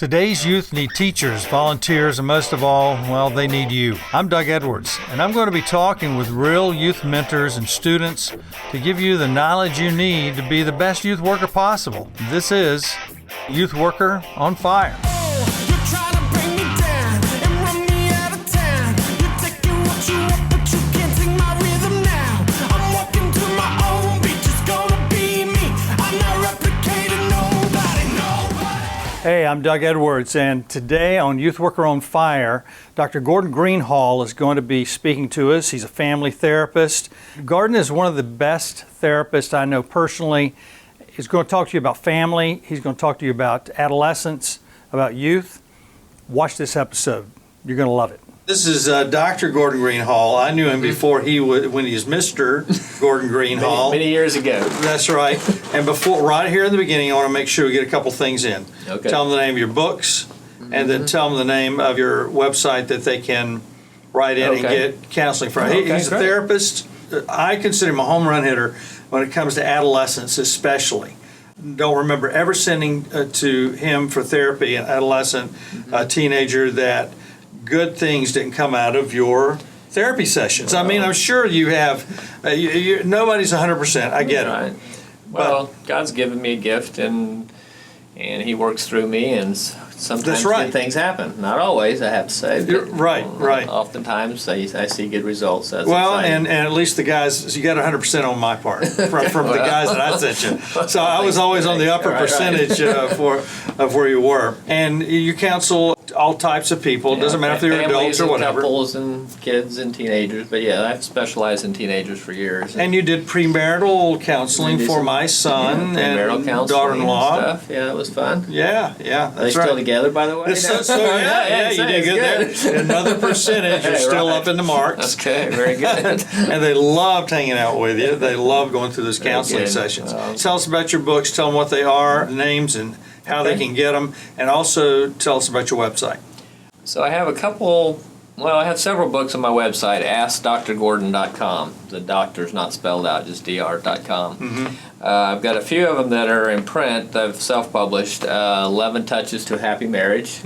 Today's youth need teachers, volunteers, and most of all, well, they need you. I'm Doug Edwards, and I'm going to be talking with real youth mentors and students to give you the knowledge you need to be the best youth worker possible. This is Youth Worker on Fire. Hey, I'm Doug Edwards, and today on Youth Worker on Fire, Dr. Gordon Greenhalgh is going to be speaking to us. He's a family therapist. Gordon is one of the best therapists I know personally. He's going to talk to you about family. He's going to talk to you about adolescence, about youth. Watch this episode. You're going to love it. This is Dr. Gordon Greenhalgh. I knew him before when he was Mr. Gordon Greenhalgh. Many years ago. That's right. And right here in the beginning, I want to make sure we get a couple things in. Okay. Tell them the name of your books, and then tell them the name of your website that they can write in and get counseling from. He's a therapist. I consider him a home run hitter when it comes to adolescence especially. Don't remember ever sending to him for therapy an adolescent, teenager that good things didn't come out of your therapy sessions. I mean, I'm sure you have, nobody's 100%, I get it. Well, God's given me a gift and He works through me, and sometimes good things happen. Not always, I have to say. Right. Oftentimes I see good results. That's well, exciting. and at least the guys, you got 100% on my part from the guys that I sent you. So I was always on the upper percentage of where you were. And you counsel all types of people. It doesn't matter if they're adults or whatever. Couples and kids and teenagers. But yeah, I've specialized in teenagers for years. And you did premarital counseling for my son and daughter-in-law. And stuff. Yeah, it was fun. Yeah, that's Are they still together, by the way? Yeah, you did good there. Another percentage, you're still up in the marks. Okay, very good. And they loved hanging out with you. They loved going through those counseling sessions. Tell us about your books. Tell them what they are, names, and how they can get them, and also tell us about your website. So I have I have several books on my website, AskDrGordon.com. The doctor's not spelled out, just dr.com. I've got a few of them that are in print. I've self-published, 11 Touches to a Happy Marriage.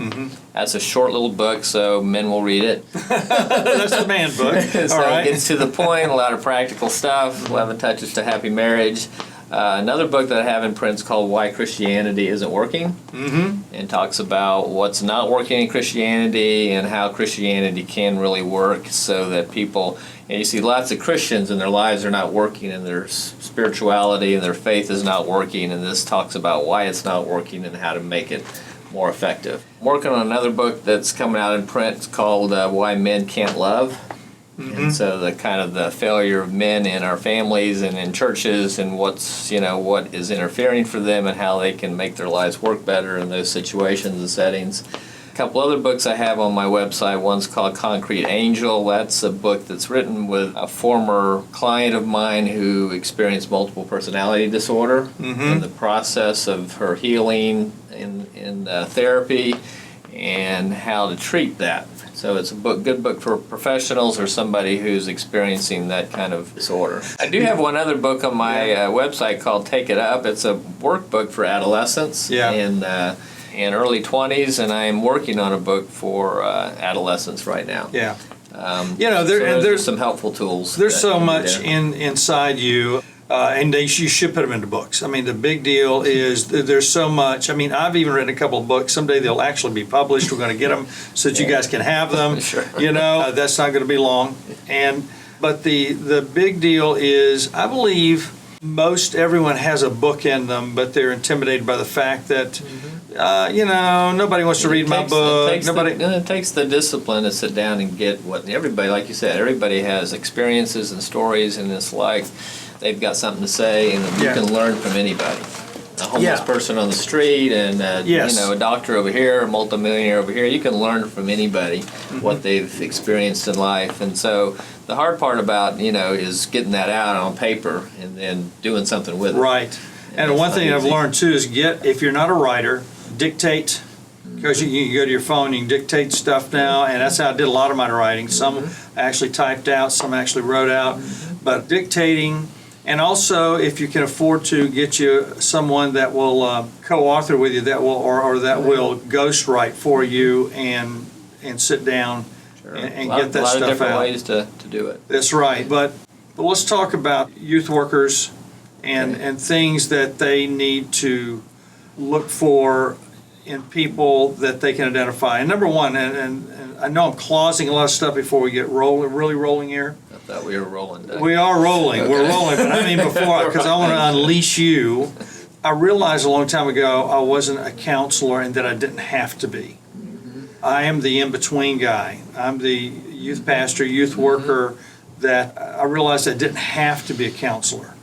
That's a short little book, so men will read it. That's the man book. So it gets to the point, a lot of practical stuff, 11 Touches to Happy Marriage. Another book that I have in print is called Why Christianity Isn't Working, and talks about what's not working in Christianity and how Christianity can really work, so that people, you see lots of Christians and their lives are not working, and their spirituality and their faith is not working, and this talks about why it's not working and how to make it more effective. I'm working on another book that's coming out in print. It's called Why Men Can't Love. And so the failure of men in our families and in churches, and what is interfering for them, and how they can make their lives work better in those situations and settings. A couple other books I have on my website. One's called Concrete Angel. That's a book that's written with a former client of mine who experienced multiple personality disorder, and the process of her healing in therapy and how to treat that. So it's a good book for professionals or somebody who's experiencing that kind of disorder. I do have one other book on my website called Take It Up. It's a workbook for adolescents in early 20s, and I am working on a book for adolescents right now. Yeah. There's some helpful tools. There's so much inside you. And you should put them into books. I mean, the big deal is there's so much. I mean, I've even written a couple of books. Someday they'll actually be published. We're going to get them so that you guys can have them. Sure. That's not going to be long. But the big deal is, I believe most everyone has a book in them, but they're intimidated by the fact that nobody wants to read my book. It takes the discipline to sit down and get what everybody, like you said, everybody has experiences and stories, and it's like they've got something to say, and you can learn from anybody. A homeless person on the street, and a doctor over here, a multimillionaire over here. You can learn from anybody what they've experienced in life, and so the hard part about is getting that out on paper and then doing something with it. Right. And one thing I've learned too is if you're not a writer, dictate. Because you can go to your phone, you can dictate stuff now, and that's how I did a lot of my writing. Some I actually typed out, some I actually wrote out. But dictating And also, if you can afford to, get you someone that will co-author with you, that will or that will ghostwrite for you and sit down and get that stuff out. A lot of different ways to do it. That's right. But let's talk about youth workers and things that they need to look for in people that they can identify. And number one, and I know I'm clausing a lot of stuff before we get really rolling here. I thought we were rolling. We are rolling. Okay. We're rolling, but I mean before, because I want to unleash you. I realized a long time ago I wasn't a counselor and that I didn't have to be. I am the in-between guy. I'm the youth pastor, youth worker that I realized I didn't have to be a counselor.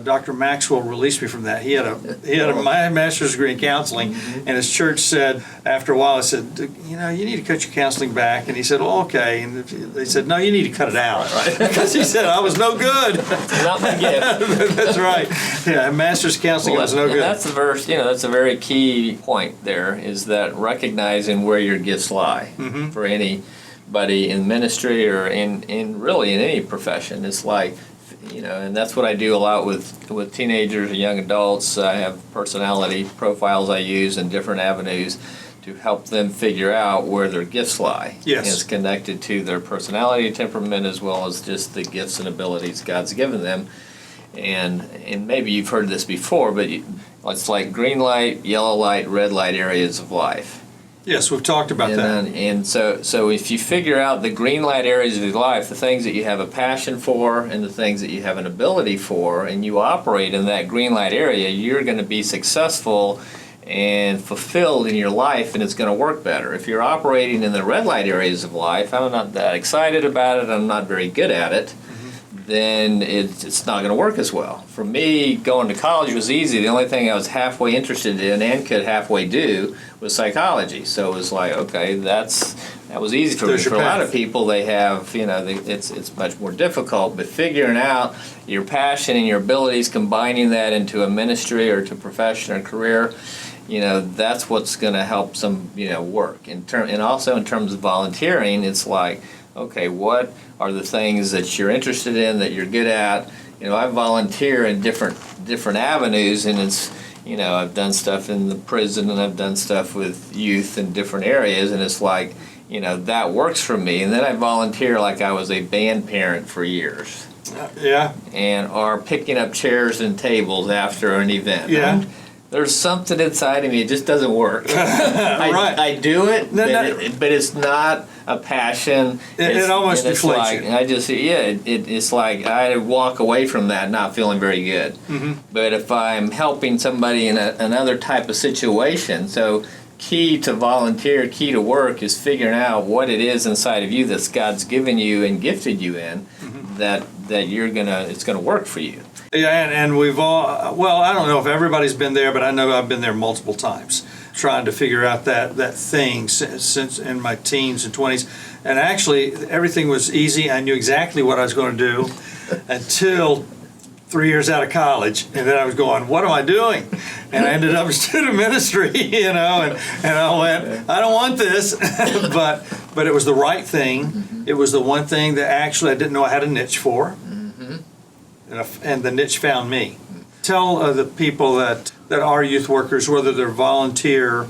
Dr. Maxwell released me from that. He had a master's degree in counseling, and his church said after a while, I said, you need to cut your counseling back. And he said, well, okay. And they said, no, you need to cut it out, right? Because he said I was no good. Not my gift. That's right. Yeah, master's counseling was no good. That's the verse. That's a very key point. There is that recognizing where your gifts lie for anybody in ministry or in really in any profession. It's like. And that's what I do a lot with teenagers and young adults. I have personality profiles I use in different avenues to help them figure out where their gifts lie. Yes. And it's connected to their personality, temperament, as well as just the gifts and abilities God's given them. And maybe you've heard this before, but it's like green light, yellow light, red light areas of life. Yes, we've talked about that. And so if you figure out the green light areas of your life, the things that you have a passion for and the things that you have an ability for, and you operate in that green light area, you're going to be successful and fulfilled in your life, and it's going to work better. If you're operating in the red light areas of life, I'm not that excited about it, I'm not very good at it, then it's not going to work as well. For me, going to college was easy. The only thing I was halfway interested in and could halfway do was psychology. So it was like, okay, that was easy for me. For a lot of people, they have, it's much more difficult. But figuring out your passion and your abilities, combining that into a ministry or to profession or career, that's what's going to help some, work. And also in terms of volunteering, it's like, okay, what are the things that you're interested in, that you're good at? I volunteer in different avenues, and it's, I've done stuff in the prison, and I've done stuff with youth in different areas, and it's like, that works for me. And then I volunteer like I was a band parent for years. Yeah. Or picking up chairs and tables after an event. Yeah. There's something inside of me, it just doesn't work. Right. I do it, but it's not a passion. It almost deflates you. It's like I walk away from that not feeling very good. But if I'm helping somebody in another type of situation, so key to volunteer, key to work is figuring out what it is inside of you that God's given you and gifted you in that it's gonna work for you. Yeah, and we've all, I don't know if everybody's been there, but I know I've been there multiple times trying to figure out that thing since in my teens and 20s. And actually, everything was easy. I knew exactly what I was going to do until 3 years out of college. And then I was going, what am I doing? And I ended up in student ministry, and I went, I don't want this. but it was the right thing. It was the one thing that actually I didn't know I had a niche for. And the niche found me. Tell the people that are youth workers, whether they're volunteer,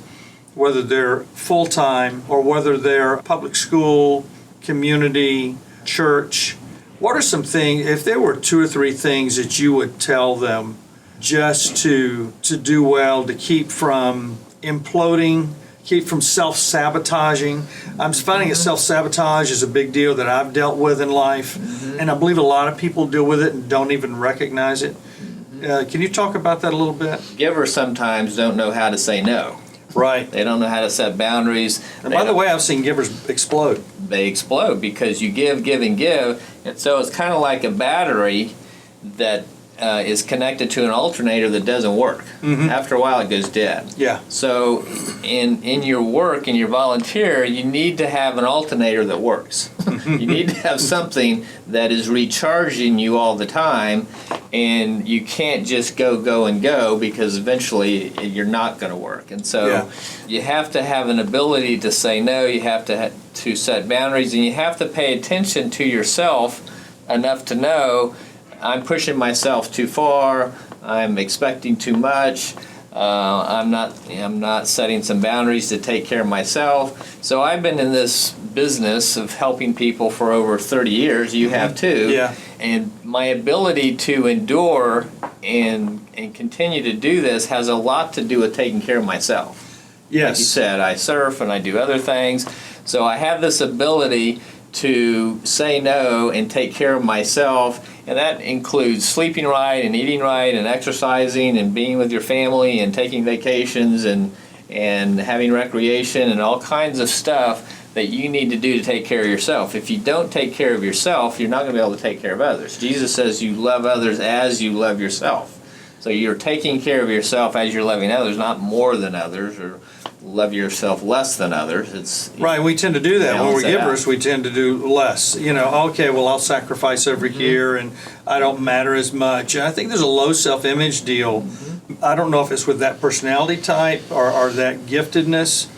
whether they're full-time, or whether they're public school, community, church, what are some things, if there were 2 or 3 things that you would tell them just to do well, to keep from imploding, keep from self-sabotaging? I'm finding that self-sabotage is a big deal that I've dealt with in life, and I believe a lot of people deal with it and don't even recognize it. Can you talk about that a little bit? Givers sometimes don't know how to say no. Right. They don't know how to set boundaries. And by the way, I've seen givers explode. They explode because you give, and so it's kind of like a battery that is connected to an alternator that doesn't work. After a while, it goes dead. Yeah. So in your work, in your volunteer, you need to have an alternator that works. You need to have something that is recharging you all the time, and you can't just go because eventually you're not going to work. And so you have to have an ability to say no, you have to set boundaries, and you have to pay attention to yourself enough to know I'm pushing myself too far, I'm expecting too much, I'm not setting some boundaries to take care of myself. So I've been in this business of helping people for over 30 years. You have too. Yeah. And my ability to endure and continue to do this has a lot to do with taking care of myself. Yes. Like you said, I surf and I do other things. So I have this ability to say no and take care of myself, and that includes sleeping right and eating right and exercising and being with your family and taking vacations and having recreation and all kinds of stuff that you need to do to take care of yourself. If you don't take care of yourself, you're not going to be able to take care of others. Jesus says you love others as you love yourself. So you're taking care of yourself as you're loving others, not more than others, or love yourself less than others. It's right. We tend to do that when we're givers. Out. We tend to do less. Okay, well, I'll sacrifice over here, and I don't matter as much. And I think there's a low self-image deal. I don't know if it's with that personality type or that giftedness,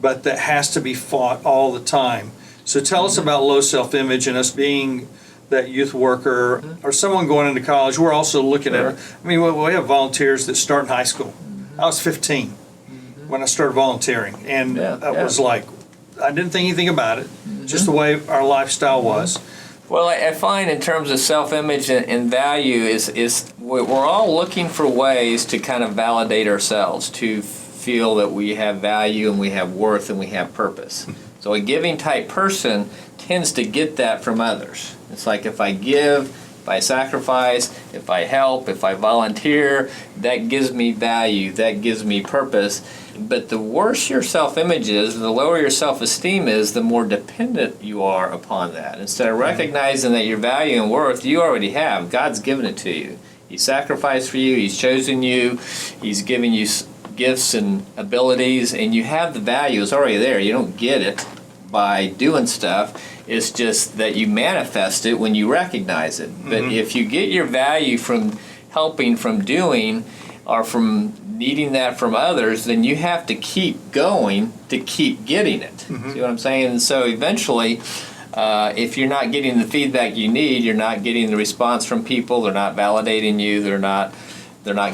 but that has to be fought all the time. So tell us about low self-image and us being that youth worker or someone going into college. We're also looking at, we have volunteers that start in high school. I was 15 when I started volunteering, and was like, I didn't think anything about it, just the way our lifestyle was. Well, I find in terms of self-image and value is we're all looking for ways to kind of validate ourselves, to feel that we have value and we have worth and we have purpose. So a giving type person tends to get that from others. It's like if I give, if I sacrifice, if I help, if I volunteer, that gives me value, that gives me purpose. But the worse your self-image is, the lower your self-esteem is, the more dependent you are upon that. Instead of recognizing that your value and worth you already have, God's given it to you. He sacrificed for you, He's chosen you, He's given you gifts and abilities, and you have the value. It's already there. You don't get it by doing stuff. It's just that you manifest it when you recognize it. But if you get your value from helping, from doing, or from needing that from others, then you have to keep going to keep getting it. See what I'm saying? And so eventually, if you're not getting the feedback you need, you're not getting the response from people, they're not validating you, they're not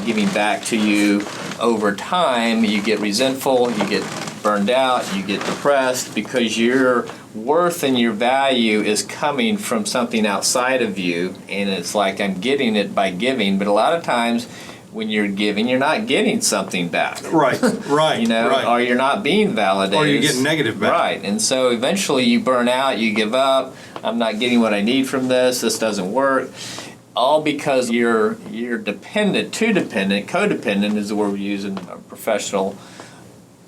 giving back to you over time, you get resentful, you get burned out, you get depressed, because your worth and your value is coming from something outside of you, and it's like I'm getting it by giving, but a lot of times when you're giving, you're not getting something back. Right. Or you're not being validated. Or you're getting negative back. Right, and so eventually you burn out, you give up, I'm not getting what I need from this doesn't work. All because you're dependent, too dependent, codependent is the word we use in professional.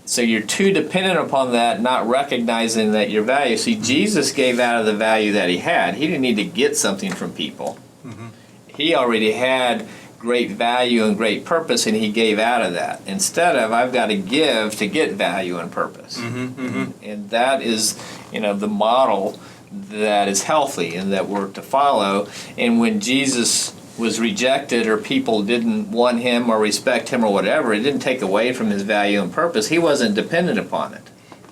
So you're too dependent upon that, not recognizing that your value. See, Jesus gave out of the value that He had. He didn't need to get something from people. He already had great value and great purpose, and He gave out of that. Instead of, I've got to give to get value and purpose. And that is, the model that is healthy and that we're to follow. And when Jesus was rejected or people didn't want Him or respect Him or whatever, it didn't take away from His value and purpose. He wasn't dependent upon it.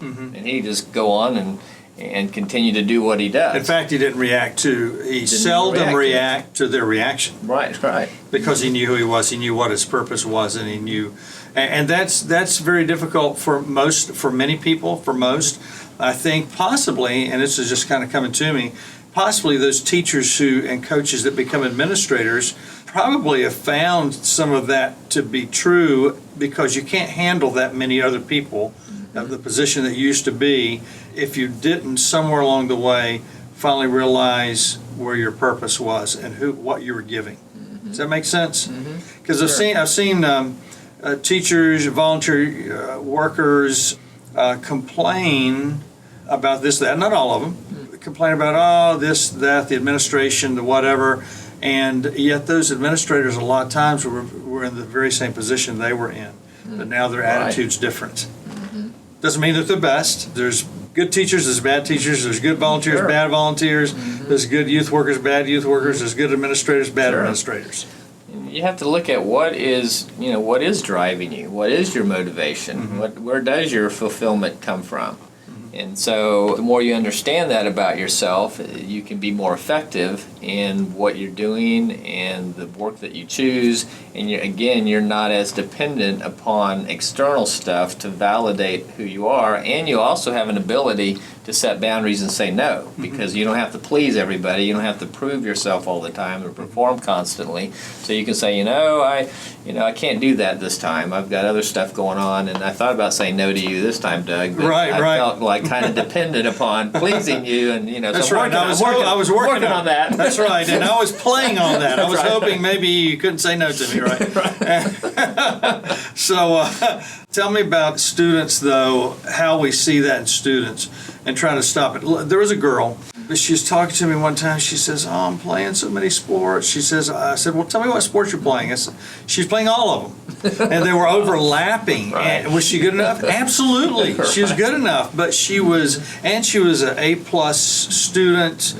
And He just go on and continue to do what He does. In fact, He seldom react to their reaction. Right. Because He knew who He was, He knew what His purpose was, and He knew. And that's very difficult for many people, I think possibly, and this is just kind of coming to me, possibly those teachers and coaches that become administrators probably have found some of that to be true, because you can't handle that many other people of the position that you used to be if you didn't somewhere along the way finally realize where your purpose was and what you were giving. Does that make sense? Because I've seen teachers, volunteer workers complain about this, that, not all of them, complain about, this, that, the administration, the whatever, and yet those administrators a lot of times were in the very same position they were in, but now their attitude's different. Doesn't mean they're the best. There's good teachers, there's bad teachers, there's good volunteers, bad volunteers, there's good youth workers, bad youth workers, there's good administrators, bad administrators. You have to look at what is driving you, what is your motivation, where does your fulfillment come from? And so the more you understand that about yourself, you can be more effective in what you're doing and the work that you choose. And you're not as dependent upon external stuff to validate who you are. And you also have an ability to set boundaries and say no, because you don't have to please everybody. You don't have to prove yourself all the time or perform constantly. So you can say, I can't do that this time. I've got other stuff going on, and I thought about saying no to you this time, Doug. But I felt like kind of dependent upon pleising you, and That's so right. I was working on that. That's right, and I was playing on that. I was right. hoping maybe you couldn't say no to me, right? So tell me about students, though, how we see that in students and trying to stop it. There was a girl. She was talking to me one time. She says, "Oh, I'm playing so many sports." She says, "I said, well, tell me what sports you're playing." I said, "She's playing all of them," and they were overlapping. Right. And was she good enough? Absolutely, she was good enough. But she was an A+ student,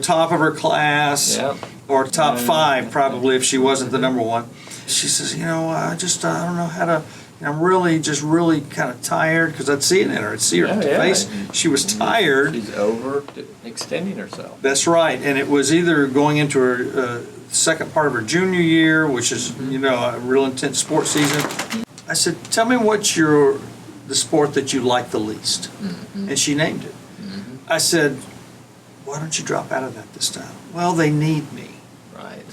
top of her class, Yep. or top 5 probably if she wasn't the number one. She says, I don't know how to. I'm really kind of tired, because I'd see it in her. I'd see her face. She was tired. She's overextending herself. That's right. And it was either going into her second part of her junior year, which is, a real intense sports season. I said, tell me what's the sport that you like the least. And she named it. I said, why don't you drop out of that this time? Well, they need me. Right.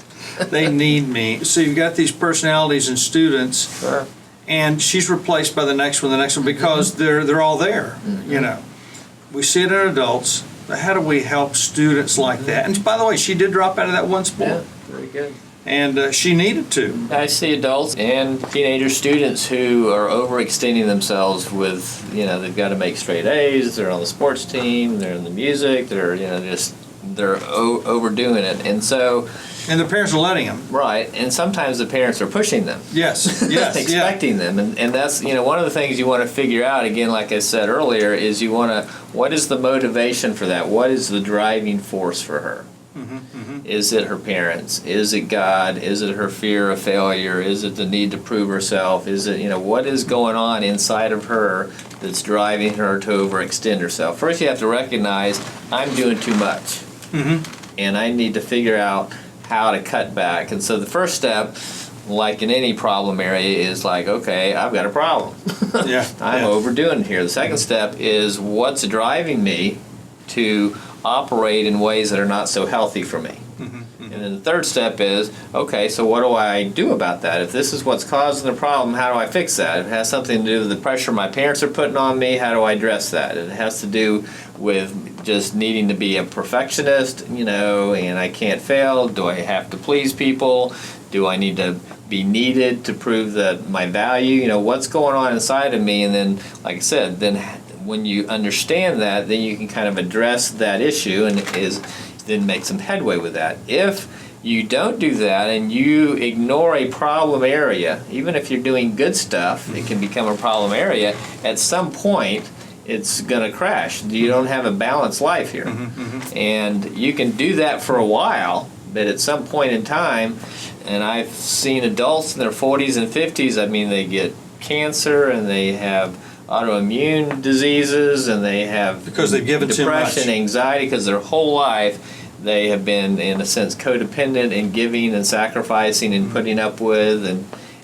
They need me. So you've got these personalities and students. Sure. And she's replaced by the next one, because they're all there, We see it in adults, but how do we help students like that? And by the way, she did drop out of that one sport. Yeah, very good. And she needed to. I see adults and teenager students who are overextending themselves with, they've got to make straight A's, they're on the sports team, they're in the music, they're overdoing it. And so... And the parents are letting them. Right, and sometimes the parents are pushing them. Yes. Expecting them. And that's, one of the things you want to figure out, again, like I said earlier, is what is the motivation for that? What is the driving force for her? Is it her parents? Is it God? Is it her fear of failure? Is it the need to prove herself? Is it, what is going on inside of her that's driving her to overextend herself? First, you have to recognize, I'm doing too much. And I need to figure out how to cut back. And so the first step, like in any problem area, is like, okay, I've got a problem. I'm overdoing it here. The second step is, what's driving me to operate in ways that are not so healthy for me? And then the third step is, okay, so what do I do about that? If this is what's causing the problem, how do I fix that? If it has something to do with the pressure my parents are putting on me, how do I address that? If it has to do with just needing to be a perfectionist, and I can't fail. Do I have to please people? Do I need to be needed to prove that my value? What's going on inside of me? And then, like I said, then when you understand that, then you can kind of address that issue and then make some headway with that. If you don't do that and you ignore a problem area, even if you're doing good stuff, it can become a problem area. At some point, it's going to crash. You don't have a balanced life here. And you can do that for a while, but at some point in time, and I've seen adults in their 40s and 50s, they get cancer and they have autoimmune diseases and they have because they've given depression, too much. Anxiety, because their whole life they have been, in a sense, codependent in giving and sacrificing and putting up with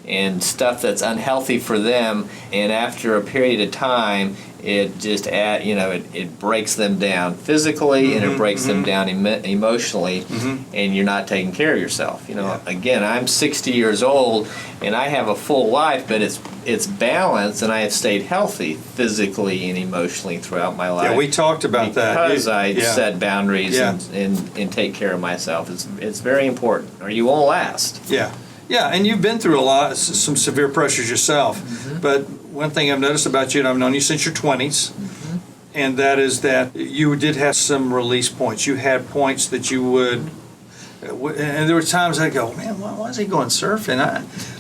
and stuff that's unhealthy for them. And after a period of time, it just it breaks them down physically and it breaks them down emotionally, and you're not taking care of yourself. Again, I'm 60 years old and I have a full life, but it's balanced, and I have stayed healthy physically and emotionally throughout my life. Yeah, we talked about that because I set boundaries and take care of myself. It's very important, or you won't last. Yeah, and you've been through some severe pressures yourself. But one thing I've noticed about you, and I've known you since your 20s, and that is that you did have some release points. You had points that you would, and there were times I'd go, man, why is he going surfing?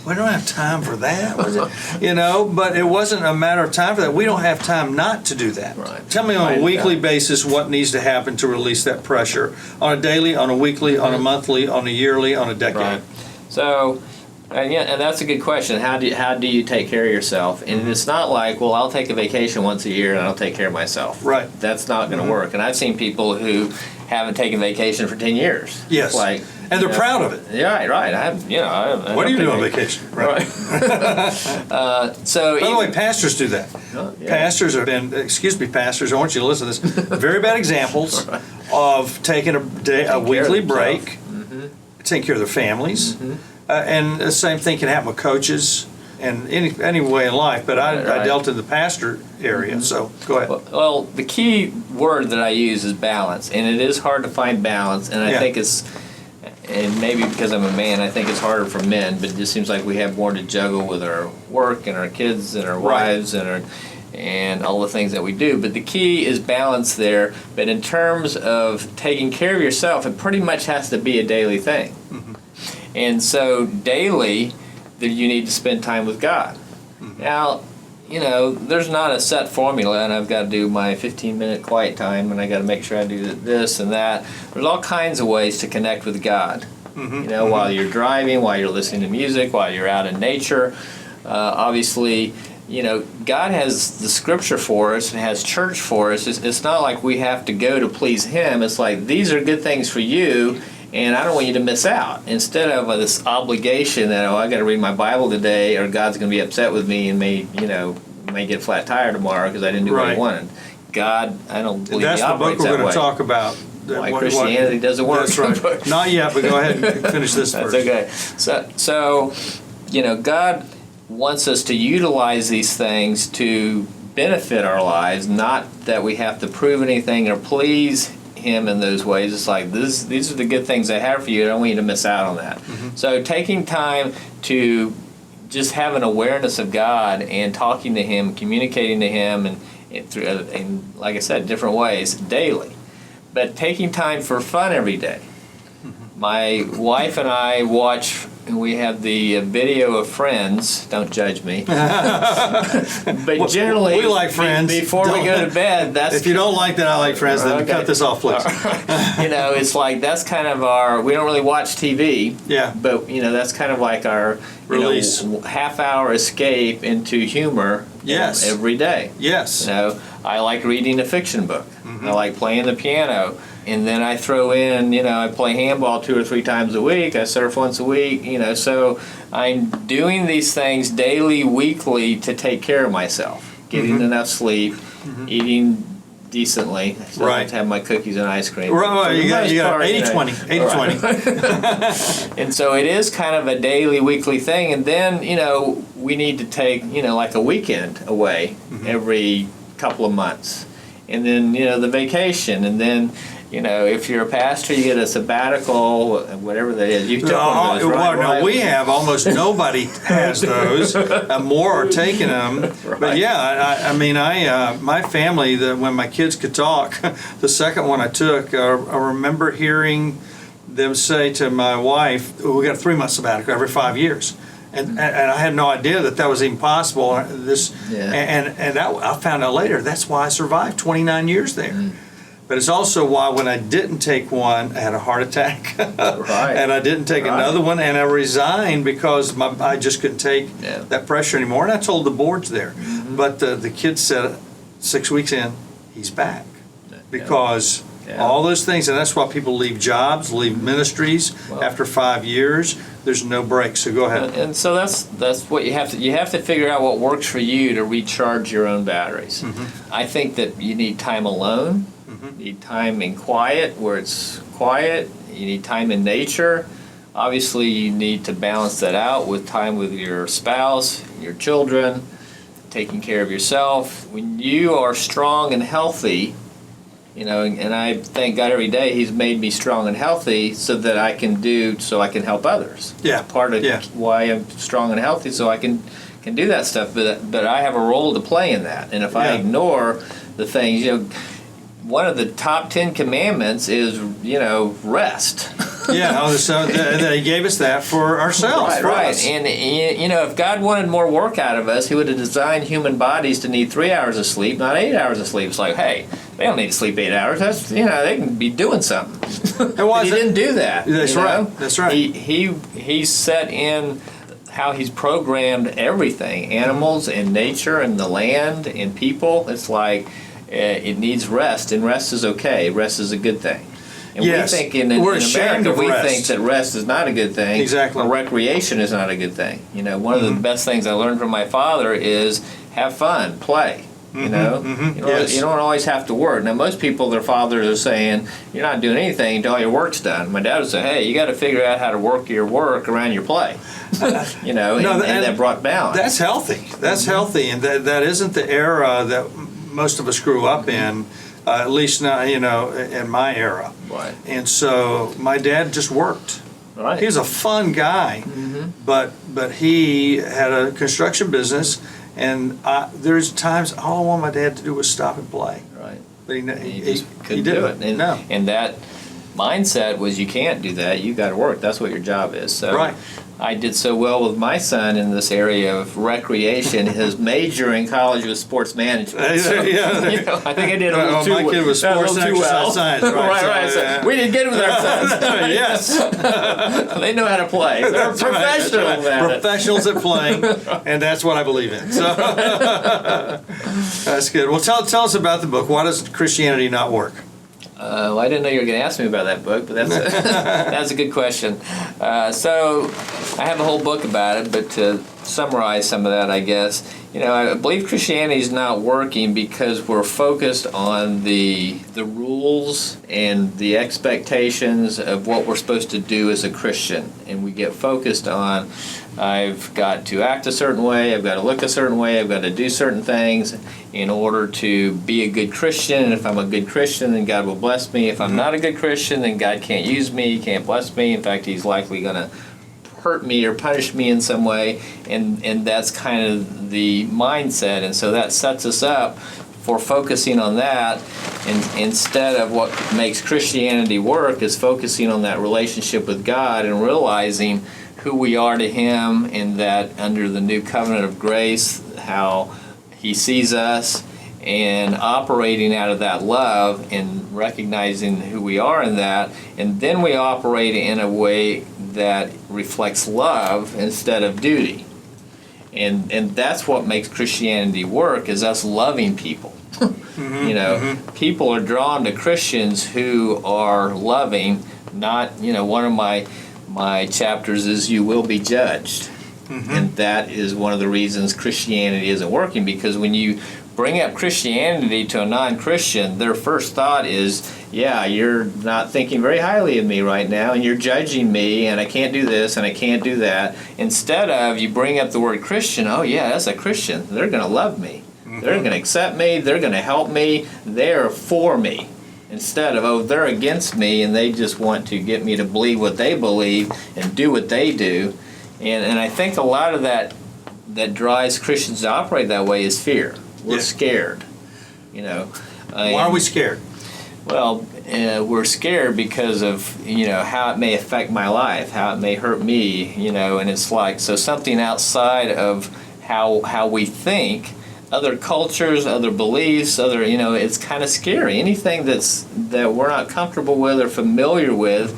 We don't have time for that. But it wasn't a matter of time for that. We don't have time not to do that. Right. Tell me on a weekly basis what needs to happen to release that pressure, on a daily, on a weekly, on a monthly, on a yearly, on a decade. Right. So And that's a good question. How do you take care of yourself? And it's not like, well, I'll take a vacation once a year and I'll take care of myself. Right. That's not going to work. And I've seen people who haven't taken vacation for 10 years. Yes. Like, and they're proud of it. Yeah, right. I what do you do on vacation? Right. So, by the way, pastors do that. Pastors have been, pastors, I want you to listen to this, very bad examples of taking a weekly break, taking care of their families. And the same thing can happen with coaches and any way in life, but I dealt in the pastor area, so go ahead. Well, the key word that I use is balance, and it is hard to find balance, and I think and maybe because I'm a man, I think it's harder for men, but it just seems like we have more to juggle with our work and our kids and our wives and all the things that we do. But the key is balance there. But in terms of taking care of yourself, it pretty much has to be a daily thing. And so daily, you need to spend time with God. Now, there's not a set formula, and I've got to do my 15-minute quiet time, and I got to make sure I do this and that. There's all kinds of ways to connect with God. While you're driving, while you're listening to music, while you're out in nature. Obviously, God has the Scripture for us and has church for us. It's not like we have to go to please Him. It's like, these are good things for you, and I don't want you to miss out. Instead of this obligation that, I got to read my Bible today, or God's going to be upset with me and may get a flat tire tomorrow because I didn't do what He wanted. God, I don't believe He operates that way. That's the book we're going to talk about. Why Christianity doesn't work. That's right. Not yet, but go ahead and finish this first. That's okay. So God wants us to utilize these things to benefit our lives, not that we have to prove anything or please Him in those ways. It's like, these are the good things I have for you. I don't want you to miss out on that. So taking time to just have an awareness of God and talking to Him, communicating to Him, and through, and like I said, different ways daily. But taking time for fun every day. My wife and I watch. We have the video of Friends. Don't judge me. But generally, we like Friends. Before we go to bed, that's. If you don't like that, I like Friends. Then cut this off, please. It's like that's kind of our. We don't really watch TV. Yeah. But that's kind of like our release, half-hour escape into humor. Yes. Every day. Yes. I like reading a fiction book. I like playing the piano. And then I throw in, I play handball 2 or 3 times a week. I surf once a week, so I'm doing these things daily, weekly to take care of myself. Getting enough sleep, eating decently. So I don't have my cookies and ice cream. Right, you got 80-20, 80-20. And so it is kind of a daily, weekly thing. And then, we need to take, like a weekend away every couple of months. And then, the vacation. And then, if you're a pastor, you get a sabbatical, whatever that is. You took one of those, right? No, we have. Almost nobody has those. More are taking them. Right. But yeah, my family, when my kids could talk, the second one I took, I remember hearing them say to my wife, we got a 3-month sabbatical every 5 years. And I had no idea that was even possible. And I found out later, that's why I survived 29 years there. But it's also why when I didn't take one, I had a heart attack. And I didn't take another one, and I resigned because I just couldn't take that pressure anymore. And I told the boards there. But the kids said 6 weeks in, he's back. Because all those things, and that's why people leave jobs, leave ministries after 5 years. There's no break. So go ahead. And so that's what you have to. You have to figure out what works for you to recharge your own batteries. I think that you need time alone. You need time in quiet, where it's quiet. You need time in nature. Obviously, you need to balance that out with time with your spouse, your children, taking care of yourself. When you are strong and healthy, and I thank God every day He's made me strong and healthy so that I can help others. Yeah. Part of why I'm strong and healthy, so I can do that stuff. But I have a role to play in that. And if I ignore the things, one of the top 10 commandments is, rest. So He gave us that for ourselves. Right. And, if God wanted more work out of us, He would have designed human bodies to need 3 hours of sleep, not 8 hours of sleep. It's like, hey, they don't need to sleep 8 hours. That's, they can be doing something. But He didn't do that. That's right. That's right. He set in how he's programmed everything, animals and nature and the land and people. It's like it needs rest, and rest is okay. Rest is a good thing. And yes. we think in America, we think that rest is not a good thing. Exactly. Or recreation is not a good thing. You know, one of the best things I learned from my father is have fun, play. You know, you don't always have to work. Now, most people, their fathers are saying, you're not doing anything until all your work's done. My dad would say, hey, you got to figure out how to work your work around your play. You know, and that brought balance. That's healthy. That's healthy, and that isn't the era that most of us grew up in, at least not, you know, in my era. Right. And so my dad just worked. Right. He was a fun guy, but he had a construction business. And there's times all I want my dad to do was stop and play. Right. But he just couldn't do it. And, no. And that mindset was you can't do that. You got to work. That's what your job is. So right. I did so well with my son in this area of recreation. His major in college was sports management. So, yeah. You know, I think I did a little too well. My kid was sports and exercise science. Right. So we did good with our sons. Yes. They know how to play. They're professionals at it. Professionals at playing, and that's what I believe in. So that's good. Well, tell us about the book. Why does Christianity not work? Well, I didn't know you were going to ask me about that book, but that's a good question. So I have a whole book about it, but to summarize some of that, I guess, you know, I believe Christianity is not working because we're focused on the rules and the expectations of what we're supposed to do as a Christian, and we get focused on I've got to act a certain way, I've got to look a certain way, I've got to do certain things in order to be a good Christian, and if I'm a good Christian, then God will bless me. If I'm not a good Christian, then God can't use me, He can't bless me. In fact, He's likely going to hurt me or punish me in some way, and that's kind of the mindset, and so that sets us up for focusing on that, and instead of what makes Christianity work is focusing on that relationship with God and realizing who we are to Him, and that under the new covenant of grace, how He sees us, and operating out of that love and recognizing who we are in that, and then we operate in a way that reflects love instead of duty. And that's what makes Christianity work, is us loving people. You know, people are drawn to Christians who are loving, not, you know, one of my chapters is you will be judged. And that is one of the reasons Christianity isn't working, because when you bring up Christianity to a non-Christian, their first thought is, yeah, you're not thinking very highly of me right now, and you're judging me, and I can't do this, and I can't do that. Instead of, you bring up the word Christian, oh yeah, that's a Christian. They're going to love me. They're going to accept me. They're going to help me. They're for me. Instead of, oh, they're against me, and they just want to get me to believe what they believe and do what they do. And I think a lot of that drives Christians to operate that way is fear. We're scared, you know. Why are we scared? Well, we're scared because of, you know, how it may affect my life, how it may hurt me, you know, and it's like, so something outside of how we think, other cultures, other beliefs, other, you know, it's kind of scary. Anything that we're not comfortable with or familiar with.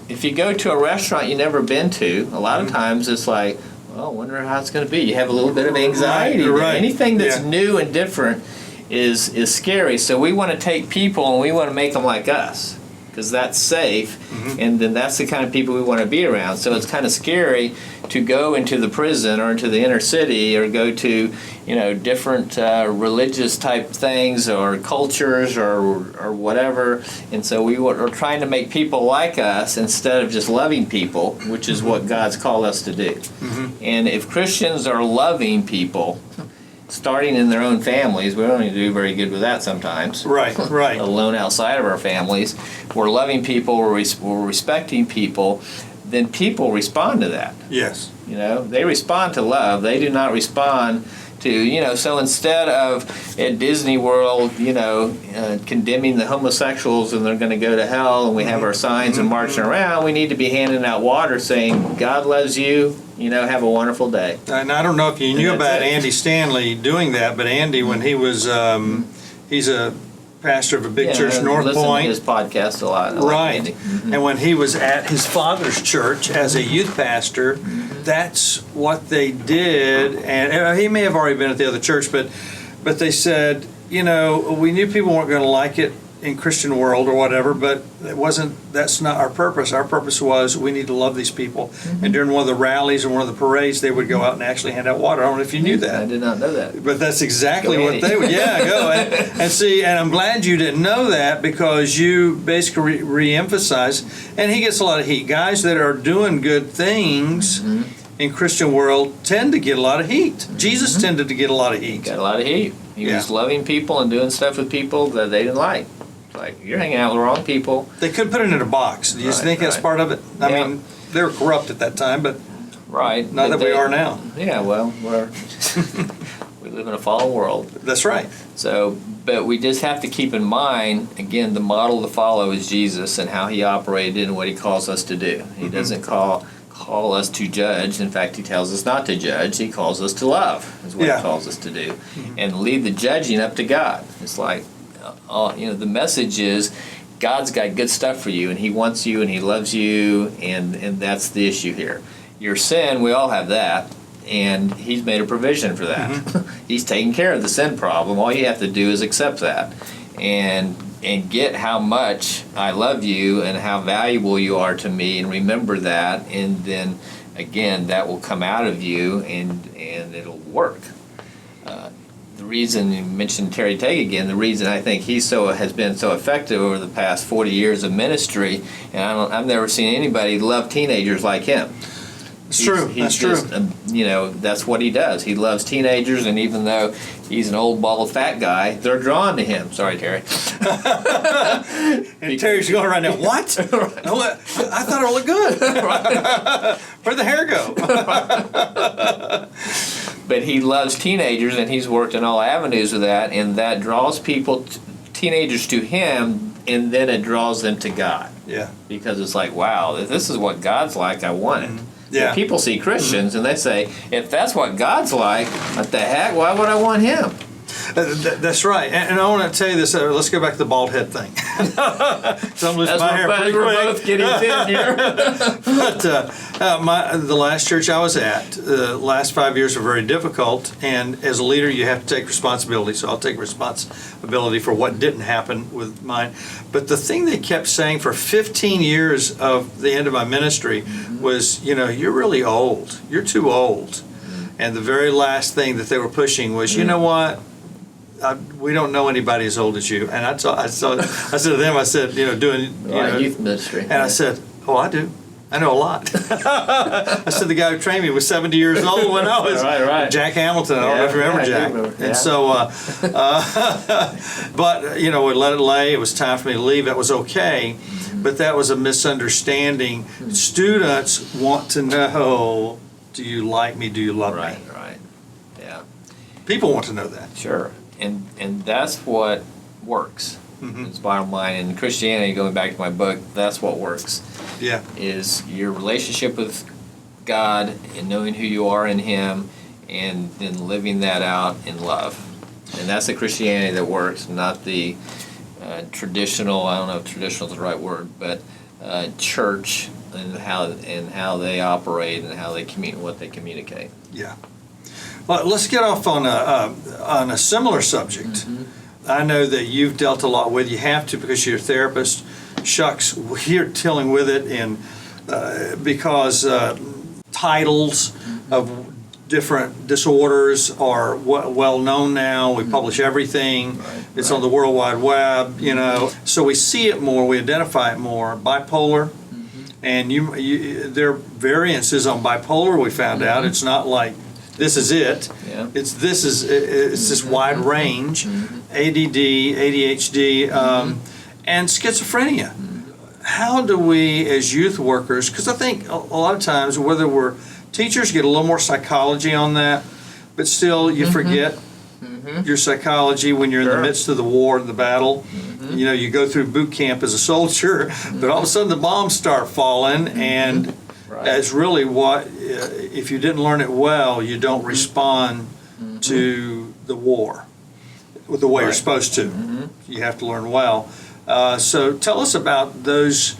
If you go to a restaurant you've never been to, a lot of times it's like, well, I wonder how it's going to be. You have a little bit of anxiety. Right. Anything that's new and different is scary. So we want to take people and we want to make them like us, because that's safe, and then that's the kind of people we want to be around. So it's kind of scary to go into the prison or into the inner city or go to, you know, different religious type things or cultures or whatever. And so we're trying to make people like us instead of just loving people, which is what God's called us to do. And if Christians are loving people, starting in their own families, we don't do very good with that sometimes. Right. Alone outside of our families, we're loving people, we're respecting people, then people respond to that. Yes. You know, they respond to love. They do not respond to, you know, so instead of at Disney World, you know, condemning the homosexuals and they're going to go to hell and we have our signs and marching around, we need to be handing out water saying, God loves you, you know, have a wonderful day. And I don't know if you knew about Andy Stanley doing that, but Andy, when he was, he's a pastor of a big church, North listen Point. To his podcast a lot. Right. And when he was at his father's church as a youth pastor, that's what they did. And he may have already been at the other church, but they said, we knew people weren't going to like it in Christian world or whatever, but that's not our purpose. Our purpose was we need to love these people. And during one of the rallies or one of the parades, they would go out and actually hand out water. I don't know if you knew that. I did not know that. But that's exactly what they would. Yeah, go and see. And I'm glad you didn't know that, because you basically re-emphasize. And he gets a lot of heat. Guys that are doing good things in Christian world tend to get a lot of heat. Jesus tended to get a lot of heat. Got a lot of heat. He was loving people and doing stuff with people that they didn't like. Like, you're hanging out with the wrong people. They couldn't put it in a box. Do you think that's part of it? I mean, they were corrupt at that time, but not that we are now. Yeah, well, we live in a fallen world. That's right. So, but we just have to keep in mind, again, the model to follow is Jesus and how he operated and what he calls us to do. He doesn't call us to judge. In fact, he tells us not to judge. He calls us to love, is what he calls us to do. And leave the judging up to God. It's like, the message is God's got good stuff for you, and he wants you, and he loves you, and that's the issue here. Your sin, we all have that, and he's made a provision for that. He's taking care of the sin problem. All you have to do is accept that and get how much I love you and how valuable you are to me, and remember that, and then again that will come out of you and it'll work. The reason you mentioned Terry Tate again, the reason I think he has been so effective over the past 40 years of ministry, and I've never seen anybody love teenagers like him. It's true. That's true. That's what he does. He loves teenagers, and even though he's an old, bald, fat guy, they're drawn to him. Sorry, Terry. And Terry's going right now, what? I thought it looked good. Where'd the hair go? But he loves teenagers, and he's worked in all avenues of that, and that draws teenagers to him, and then it draws them to God. Yeah. Because it's like, wow, if this is what God's like, I want it. Yeah. People see Christians and they say, if that's what God's like, what the heck? Why would I want him? That's right. And I want to tell you this. Let's go back to the bald head thing. So I'm losing my hair pretty quick. We're both getting thin here. But the last church I was at, the last 5 years were very difficult. And as a leader, you have to take responsibility. So I'll take responsibility for what didn't happen with mine. But the thing they kept saying for 15 years of the end of my ministry was, you're really old. You're too old. And the very last thing that they were pushing was, you know what? We don't know anybody as old as you. And I said to them, I said, doing youth ministry. And I said, oh, I do. I know a lot. I said the guy who trained me was 70 years old when I was right. Jack Hamilton. I don't know if you remember Jack. And so, but we let it lay. It was time for me to leave. That was okay. But that was a misunderstanding. Students want to know, do you like me? Do you love me? Right. Yeah. People want to know that. Sure. And that's what works. It's bottom line. In Christianity, going back to my book, that's what works. Yeah. Is your relationship with God and knowing who you are in Him, and then living that out in love. And that's the Christianity that works, not the traditional, I don't know if traditional is the right word, but church and how they operate and how they what they communicate. Yeah. Well, let's get off on a similar subject. I know that you've dealt a lot with. You have to because you're a therapist. Shucks, we're dealing with it because titles of different disorders are well known now. We publish everything. It's on the World Wide Web, So we see it more. We identify it more. Bipolar. And there are variances on bipolar. We found out it's not like this is it. Yeah. It's this wide range. ADD, ADHD, and schizophrenia. How do we, as youth workers, because I think a lot of times, whether we're teachers, get a little more psychology on that, but still you forget your psychology when you're in the midst of the war and the battle. You go through boot camp as a soldier, but all of a sudden the bombs start falling, and that's really what, if you didn't learn it well, you don't respond to the war. with the way you're supposed to. You have to learn well. So tell us about those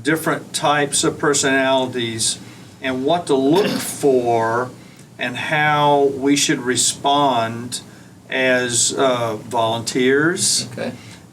different types of personalities and what to look for and how we should respond as volunteers,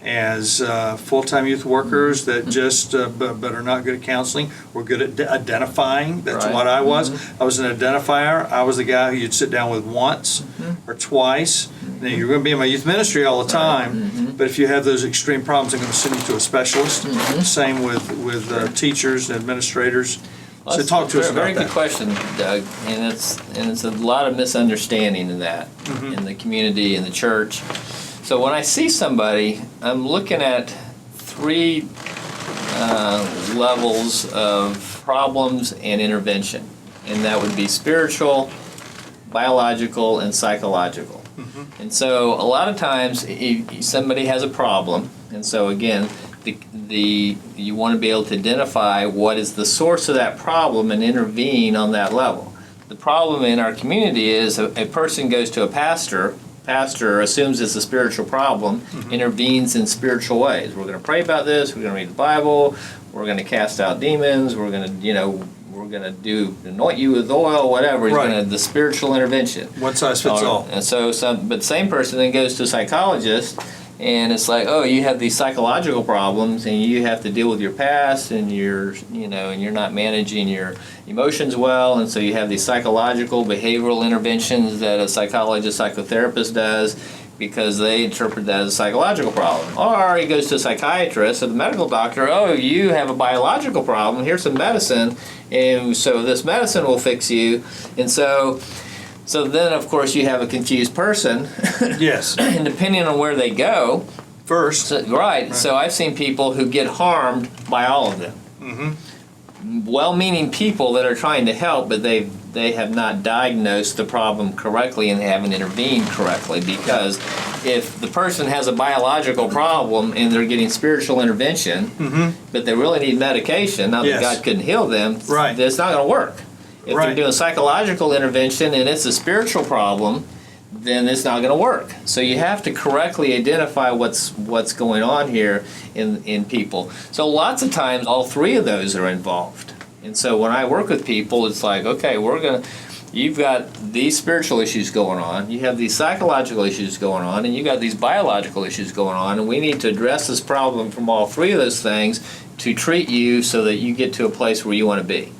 as full-time youth workers that just but are not good at counseling. We're good at identifying. That's what I was. I was an identifier. I was the guy who you'd sit down with once or twice. Now, you're going to be in my youth ministry all the time, but if you have those extreme problems, I'm going to send you to a specialist. Same with teachers and administrators. Well, so talk to us about that. Very good question, Doug. And it's a lot of misunderstanding in that in the community, in the church. So when I see somebody, I'm looking at three levels of problems and intervention, and that would be spiritual, biological, and psychological. And so a lot of times somebody has a problem, and so again, you want to be able to identify what is the source of that problem and intervene on that level. The problem in our community is a person goes to a pastor assumes it's a spiritual problem, intervenes in spiritual ways. We're going to pray about this, we're going to read the Bible, we're going to cast out demons, we're going to anoint you with oil, whatever. The spiritual intervention. One size fits all. And so but the same person then goes to a psychologist, and it's like, oh, you have these psychological problems, and you have to deal with your past, and you're not managing your emotions well, and so you have these psychological behavioral interventions that a psychologist, psychotherapist does, because they interpret that as a psychological problem. Or he goes to a psychiatrist or the medical doctor, oh, you have a biological problem, here's some medicine, and so this medicine will fix you. And so then, of course, you have a confused person. Yes. And depending on where they go. First. Right. So I've seen people who get harmed by all of them. Well-meaning people that are trying to help, but they have not diagnosed the problem correctly and they haven't intervened correctly, because if the person has a biological problem and they're getting spiritual intervention, but they really need medication, not that God couldn't heal them, it's not going to work. If they're doing psychological intervention and it's a spiritual problem, then it's not going to work. So you have to correctly identify what's going on here in people. So lots of times all three of those are involved. And so when I work with people, it's like, okay, you've got these spiritual issues going on, you have these psychological issues going on, and you got these biological issues going on, and we need to address this problem from all three of those things to treat you so that you get to a place where you want to be.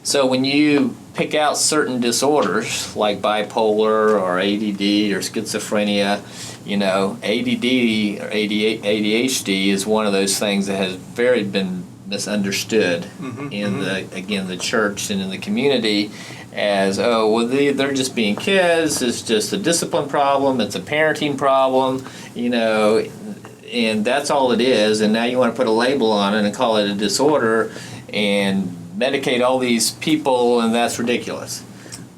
So when you pick out certain disorders like bipolar or ADD or schizophrenia, ADD or ADHD is one of those things that has been misunderstood in the church and in the community as, they're just being kids, it's just a discipline problem, it's a parenting problem, and that's all it is, and now you want to put a label on it and call it a disorder and medicate all these people, and that's ridiculous.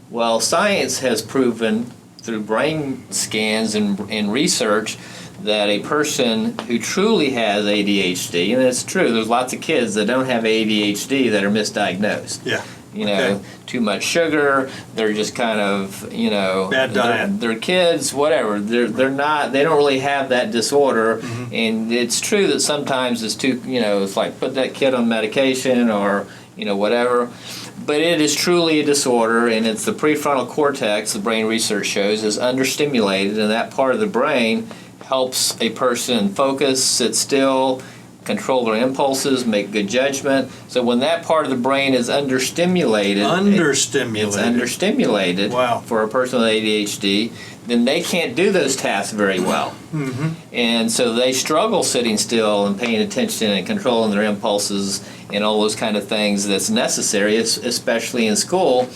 Well, science has proven through brain scans and research that a person who truly has ADHD, and it's true, there's lots of kids that don't have ADHD that are misdiagnosed. Yeah. Too much sugar, they're just kind of, bad diet. They're kids, whatever. They don't really have that disorder. And it's true that sometimes it's it's like put that kid on medication or whatever. But it is truly a disorder, and it's the prefrontal cortex, the brain research shows, is understimulated, and that part of the brain helps a person focus, sit still, control their impulses, make good judgment. So when that part of the brain is understimulated, Wow. For a person with ADHD, then they can't do those tasks very well. And so they struggle sitting still and paying attention and controlling their impulses and all those kind of things that's necessary, especially in school.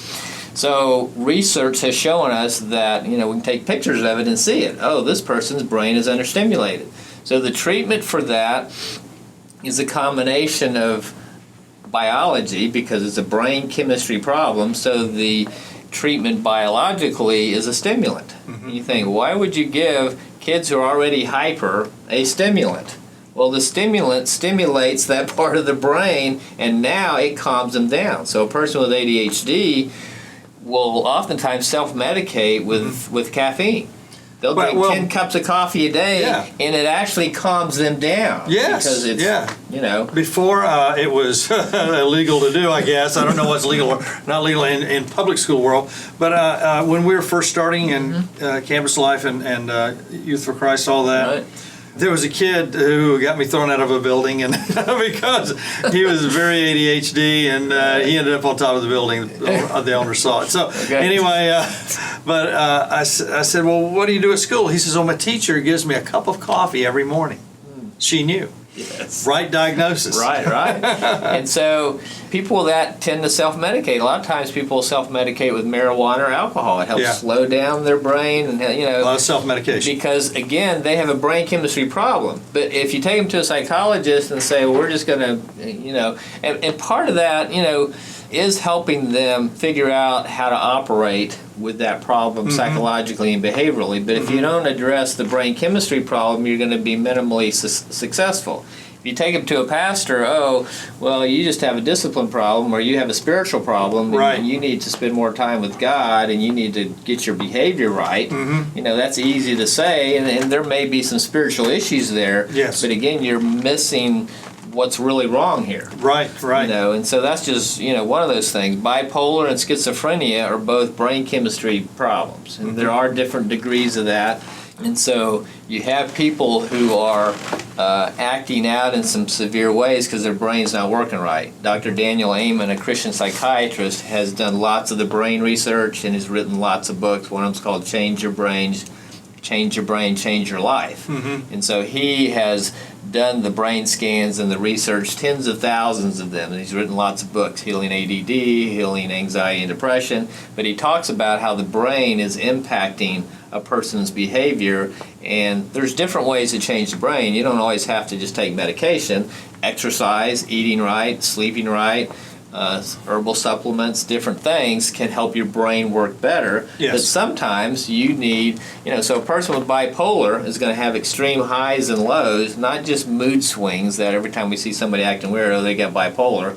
So research has shown us that, we can take pictures of it and see it. Oh, this person's brain is understimulated. So the treatment for that is a combination of biology, because it's a brain chemistry problem, so the treatment biologically is a stimulant. You think, why would you give kids who are already hyper a stimulant? Well, the stimulant stimulates that part of the brain, and now it calms them down. So a person with ADHD will oftentimes self-medicate with caffeine. They'll drink 10 cups of coffee a day, and it actually calms them down. Yes, because it's, Before, it was illegal to do, I guess. I don't know what's legal or not legal in public school world. But when we were first starting in campus life and Youth for Christ, all that, right. There was a kid who got me thrown out of a building, and because he was very ADHD, and he ended up on top of the building. The owner saw it. So anyway, I said, well, what do you do at school? He says, oh, my teacher gives me a cup of coffee every morning. She knew. Yes. Right diagnosis. Right. And so people with that tend to self-medicate. A lot of times people self-medicate with marijuana or alcohol. It helps slow down their brain, and a lot of self-medication. Because again, they have a brain chemistry problem. But if you take them to a psychologist and say, well, we're just going to, and part of that, is helping them figure out how to operate with that problem psychologically and behaviorally. But if you don't address the brain chemistry problem, you're going to be minimally successful. If you take them to a pastor, you just have a discipline problem, or you have a spiritual problem, and you need to spend more time with God, and you need to get your behavior right. That's easy to say, and there may be some spiritual issues there. Yes. But again, you're missing what's really wrong here. Right. And so that's just, one of those things. Bipolar and schizophrenia are both brain chemistry problems, and there are different degrees of that. And so you have people who are acting out in some severe ways because their brain's not working right. Dr. Daniel Amen, a Christian psychiatrist, has done lots of the brain research and has written lots of books. One of them's called Change Your Brain, Change Your Life. And so he has done the brain scans and the research, tens of thousands of them, and he's written lots of books, Healing ADD, Healing Anxiety and Depression, but he talks about how the brain is impacting a person's behavior, and there's different ways to change the brain. You don't always have to just take medication. Exercise, eating right, sleeping right, herbal supplements, different things can help your brain work better. Yes. But sometimes you need, so a person with bipolar is going to have extreme highs and lows, not just mood swings that every time we see somebody acting weird, they get bipolar.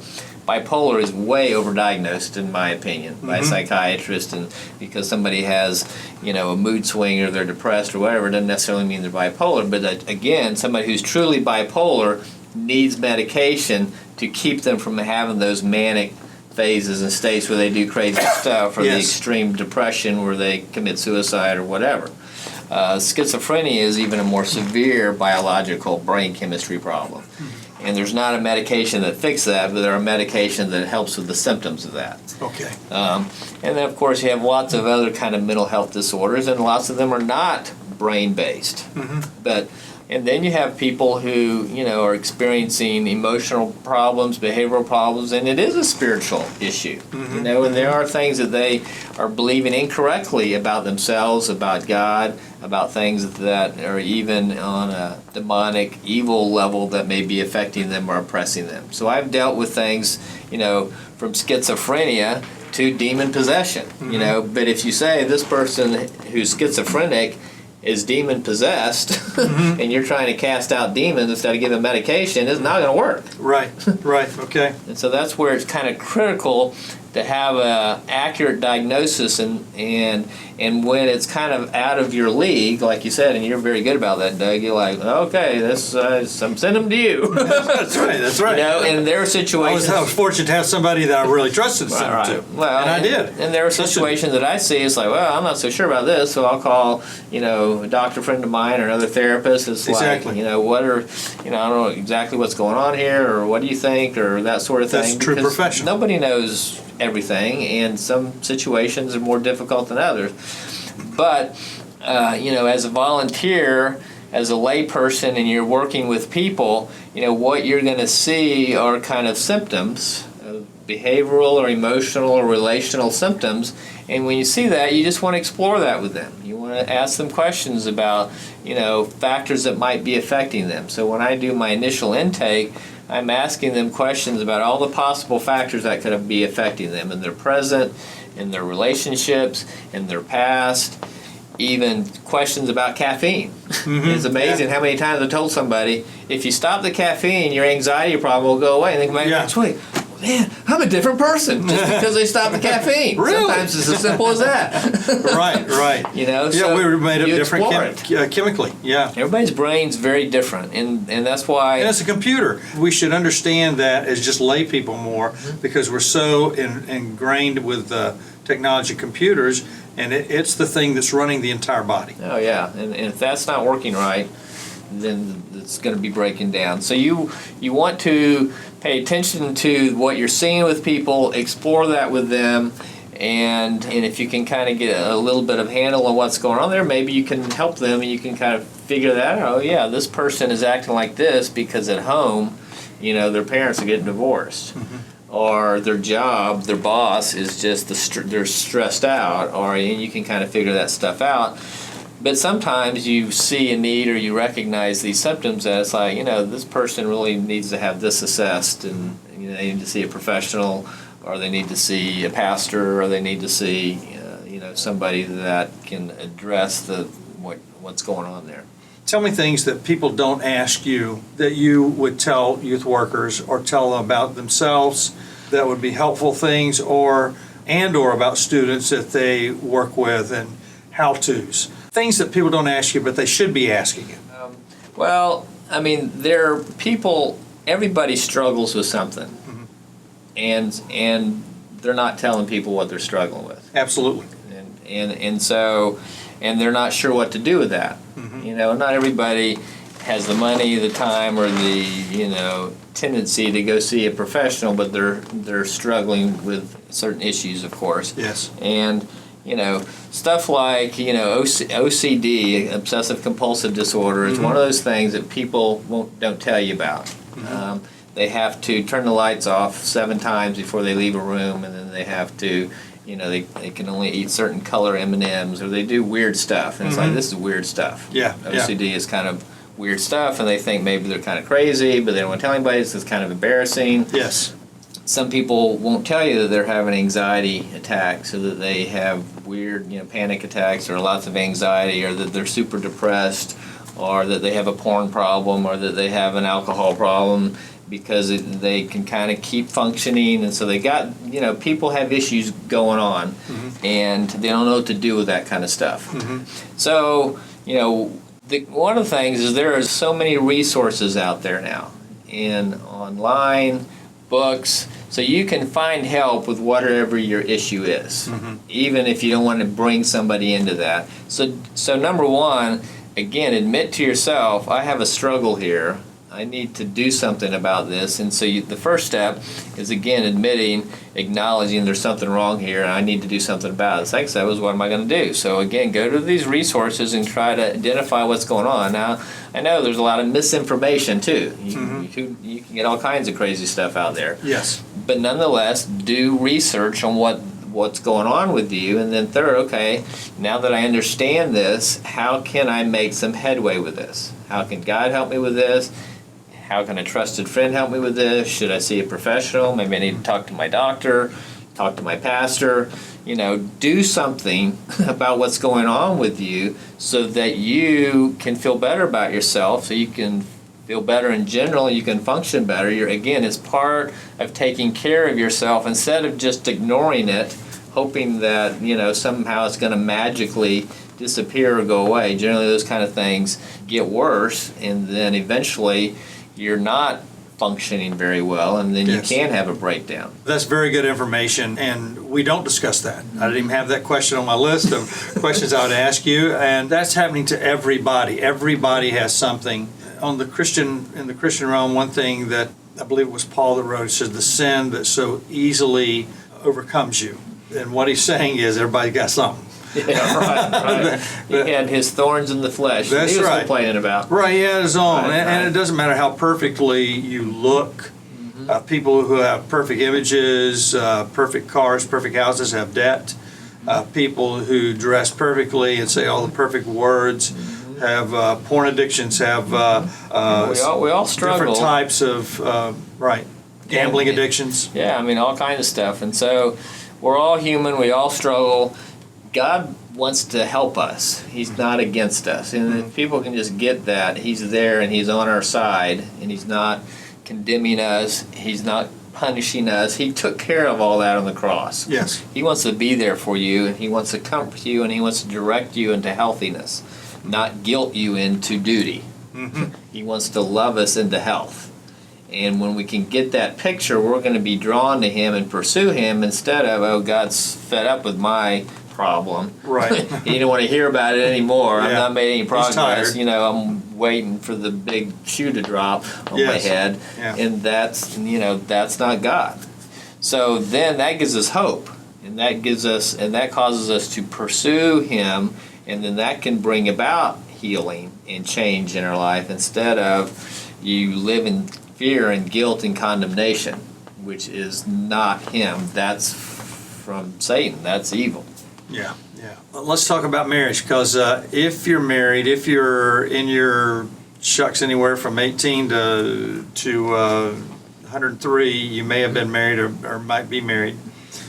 Bipolar is way overdiagnosed, in my opinion, by a psychiatrist, and because somebody has, a mood swing or they're depressed or whatever, doesn't necessarily mean they're bipolar. But again, somebody who's truly bipolar needs medication to keep them from having those manic phases and states where they do crazy stuff, or the extreme depression where they commit suicide or whatever. Schizophrenia is even a more severe biological brain chemistry problem. And there's not a medication that fixes that, but there are medications that helps with the symptoms of that. Okay. And then, of course, you have lots of other kind of mental health disorders, and lots of them are not brain-based. And then you have people who, are experiencing emotional problems, behavioral problems, and it is a spiritual issue. And there are things that they are believing incorrectly about themselves, about God, about things that are even on a demonic, evil level that may be affecting them or oppressing them. So I've dealt with things, from schizophrenia to demon possession, But if you say this person who's schizophrenic is demon possessed, and you're trying to cast out demons instead of giving medication, it's not going to work. Right, okay. And so that's where it's kind of critical to have a accurate diagnosis, and when it's kind of out of your league, like you said, and you're very good about that, Doug, you're like, okay, this I'm sending them to you. That's right. And there are situations. I was fortunate to have somebody that I really trusted to send them to. Well, and I did. And there are situations that I see, it's like, well, I'm not so sure about this, so I'll call, a doctor friend of mine or another therapist. It's like, what are, I don't know exactly what's going on here, or what do you think, or that sort of thing. That's true profession. Nobody knows everything, and some situations are more difficult than others. But, as a volunteer, as a layperson, and you're working with people, what you're going to see are kind of symptoms, behavioral or emotional or relational symptoms. And when you see that, you just want to explore that with them. You want to ask them questions about, factors that might be affecting them. So when I do my initial intake, I'm asking them questions about all the possible factors that could be affecting them in their present, in their relationships, in their past, even questions about caffeine. It's amazing how many times I told somebody, if you stop the caffeine, your anxiety problem will go away. And they go back next week. man, I'm a different person just because they stopped the caffeine. Really? Sometimes it's as simple as that. Right. You know, Yeah, so we were made up you different explore it. chemically. Yeah. Everybody's brain's very different, and that's why. And it's a computer. We should understand that as just lay people more, because we're so ingrained with technology, computers, and it's the thing that's running the entire body. Oh yeah, and if that's not working right, then it's going to be breaking down. So you want to pay attention to what you're seeing with people, explore that with them, and if you can kind of get a little bit of handle on what's going on there, maybe you can help them and you can kind of figure that out. Oh yeah, this person is acting like this because at home, you know, their parents are getting divorced. Or their job, their boss is just they're stressed out, and you can kind of figure that stuff out. But sometimes you see a need or you recognize these symptoms that it's like, you know, this person really needs to have this assessed, and you know, they need to see a professional, or they need to see a pastor, or they need to see you know, somebody that can address what's going on there. Tell me things that people don't ask you that you would tell youth workers or tell them about themselves that would be helpful things, or about students that they work with, and how-tos. Things that people don't ask you but they should be asking you. Well, I mean, everybody struggles with something. And they're not telling people what they're struggling with. Absolutely. And so they're not sure what to do with that. You know, not everybody has the money, the time, or the, you know, tendency to go see a professional, but they're struggling with certain issues, of course. Yes. And you know, stuff like, you know, OCD, obsessive compulsive disorder, is one of those things that people don't tell you about. They have to turn the lights off 7 times before they leave a room, and then they have to, you know, they can only eat certain color M&Ms, or they do weird stuff. And it's like, this is weird stuff. Yeah. OCD is kind of weird stuff, and they think maybe they're kind of crazy, but they don't want to tell anybody, so it's kind of embarrassing. Yes. Some people won't tell you that they're having anxiety attacks, or that they have weird, you know, panic attacks, or lots of anxiety, or that they're super depressed, or that they have a porn problem, or that they have an alcohol problem, because they can kind of keep functioning. And so they got, you know, people have issues going on, and they don't know what to do with that kind of stuff. So, you know, one of the things is there are so many resources out there now, and online, books, so you can find help with whatever your issue is, even if you don't want to bring somebody into that. So number one, again, admit to yourself, I have a struggle here. I need to do something about this. And so the first step is, again, acknowledging there's something wrong here and I need to do something about it. The second step is, what am I going to do? So again, go to these resources and try to identify what's going on. Now, I know there's a lot of misinformation too. You can get all kinds of crazy stuff out there. Yes. But nonetheless, do research on what's going on with you. And then third, okay, now that I understand this, how can I make some headway with this? How can God help me with this? How can a trusted friend help me with this? Should I see a professional? Maybe I need to talk to my doctor, talk to my pastor. You know, do something about what's going on with you so that you can feel better about yourself, so you can feel better in general, you can function better. Again, it's part of taking care of yourself instead of just ignoring it, hoping that, you know, somehow it's going to magically disappear or go away. Generally, those kind of things get worse, and then eventually you're not functioning very well, and then you can have a breakdown. That's very good information, and we don't discuss that. I didn't even have that question on my list of questions I would ask you, and that's happening to everybody. Everybody has something. In the Christian realm, one thing that I believe it was Paul that wrote, it says, the sin that so easily overcomes you. And what he's saying is everybody got something. Yeah, right. He had his thorns in the flesh. That's he was right. complaining about. Right, he had his own. Right, and it doesn't matter how perfectly you look. People who have perfect images, perfect cars, perfect houses have debt. People who dress perfectly and say all the perfect words have porn addictions, have we all struggle. Different types of, gambling addictions. Yeah, I mean, all kinds of stuff. And so we're all human. We all struggle. God wants to help us. He's not against us. And if people can just get that, He's there and He's on our side, and He's not condemning us. He's not punishing us. He took care of all that on the cross. Yes. He wants to be there for you, and he wants to comfort you, and he wants to direct you into healthiness, not guilt you into duty. He wants to love us into health. And when we can get that picture, we're going to be drawn to him and pursue him instead of, oh, God's fed up with my problem. Right. He don't want to hear about it anymore. I've Yeah. not made any progress. tired. I'm waiting for the big shoe to drop on my head. Yeah. And that's not God. So then that gives us hope. And that causes us to pursue him, and then that can bring about healing and change in our life instead of you live in fear and guilt and condemnation, which is not him. That's from Satan. That's evil. Yeah, yeah. Let's talk about marriage, because if you're married, if you're in your shucks anywhere from 18 to 103, you may have been married or might be married.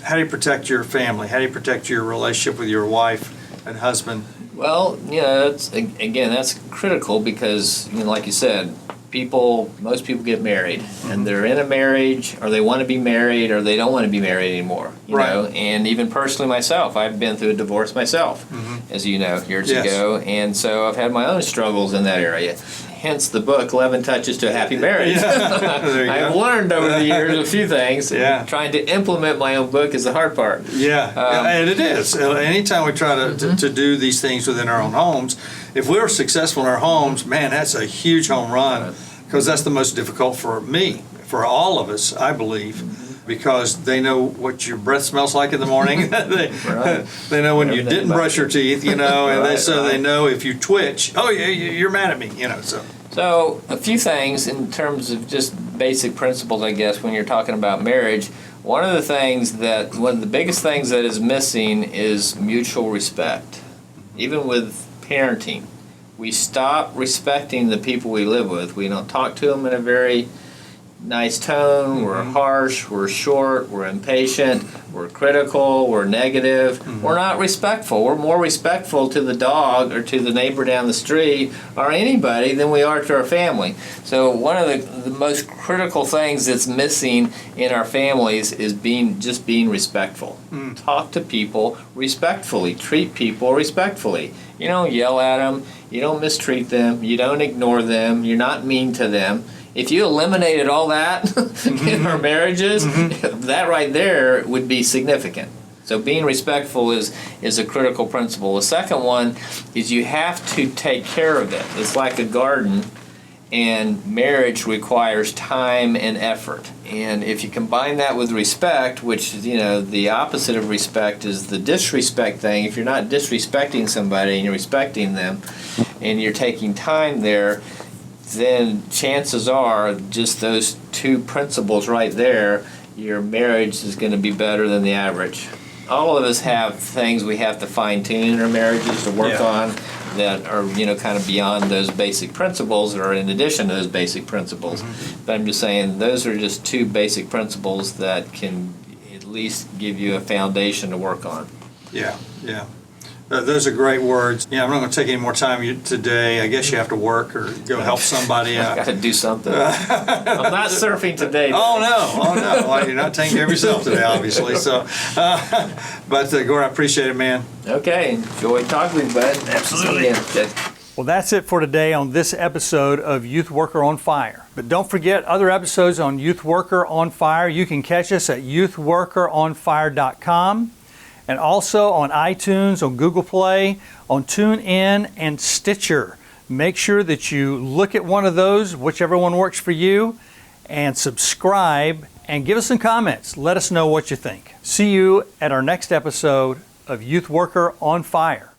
How do you protect your family? How do you protect your relationship with your wife and husband? Well, that's critical because, like you said, most people get married, and they're in a marriage, or they want to be married, or they don't want to be married anymore. You know, and even personally myself, I've been through a divorce myself, as you know, years ago, and so I've had my own struggles in that area. Hence the book, 11 Touches to a Happy Marriage. I've learned over the years a few things. Trying to implement my own book is the hard part. And it is. Anytime we try to do these things within our own homes, if we're successful in our homes, man, that's a huge home run, because that's the most difficult for me, for all of us, I believe. Because they know what your breath smells like in the morning. They know when you didn't brush your teeth, and they know if you twitch, oh, yeah, you're mad at me, So a few things in terms of just basic principles, I guess, when you're talking about marriage. One of the biggest things that is missing is mutual respect. Even with parenting, we stop respecting the people we live with. We don't talk to them in a very nice tone. We're harsh, we're short, we're impatient, we're critical, we're negative. We're not respectful. We're more respectful to the dog or to the neighbor down the street or anybody than we are to our family. So one of the most critical things that's missing in our families is being respectful. Talk to people respectfully. Treat people respectfully. You don't yell at them. You don't mistreat them. You don't ignore them. You're not mean to them. If you eliminated all that in our marriages, that right there would be significant. So being respectful is a critical principle. The second one is you have to take care of it. It's like a garden, and marriage requires time and effort. And if you combine that with respect, which, the opposite of respect is the disrespect thing. If you're not disrespecting somebody and you're respecting them and you're taking time there, then chances are just those two principles right there, your marriage is going to be better than the average. All of us have things we have to fine-tune in our marriages to work on that are, kind of beyond those basic principles or in addition to those basic principles. But I'm just saying those are just two basic principles that can at least give you a foundation to work on. Yeah. Those are great words. I'm not going to take any more time today. I guess you have to work or go help somebody. I've got to do something. I'm not surfing today. Oh, no. Well, you're not taking care of yourself today, obviously. So, but Gordon, I appreciate it, man. Okay. Enjoy talking with you, bud. Absolutely. Well, that's it for today on this episode of Youth Worker on Fire. But don't forget other episodes on Youth Worker on Fire. You can catch us at youthworkeronfire.com. And also on iTunes, on Google Play, on TuneIn, and Stitcher. Make sure that you look at one of those, whichever one works for you, and subscribe, and give us some comments. Let us know what you think. See you at our next episode of Youth Worker on Fire.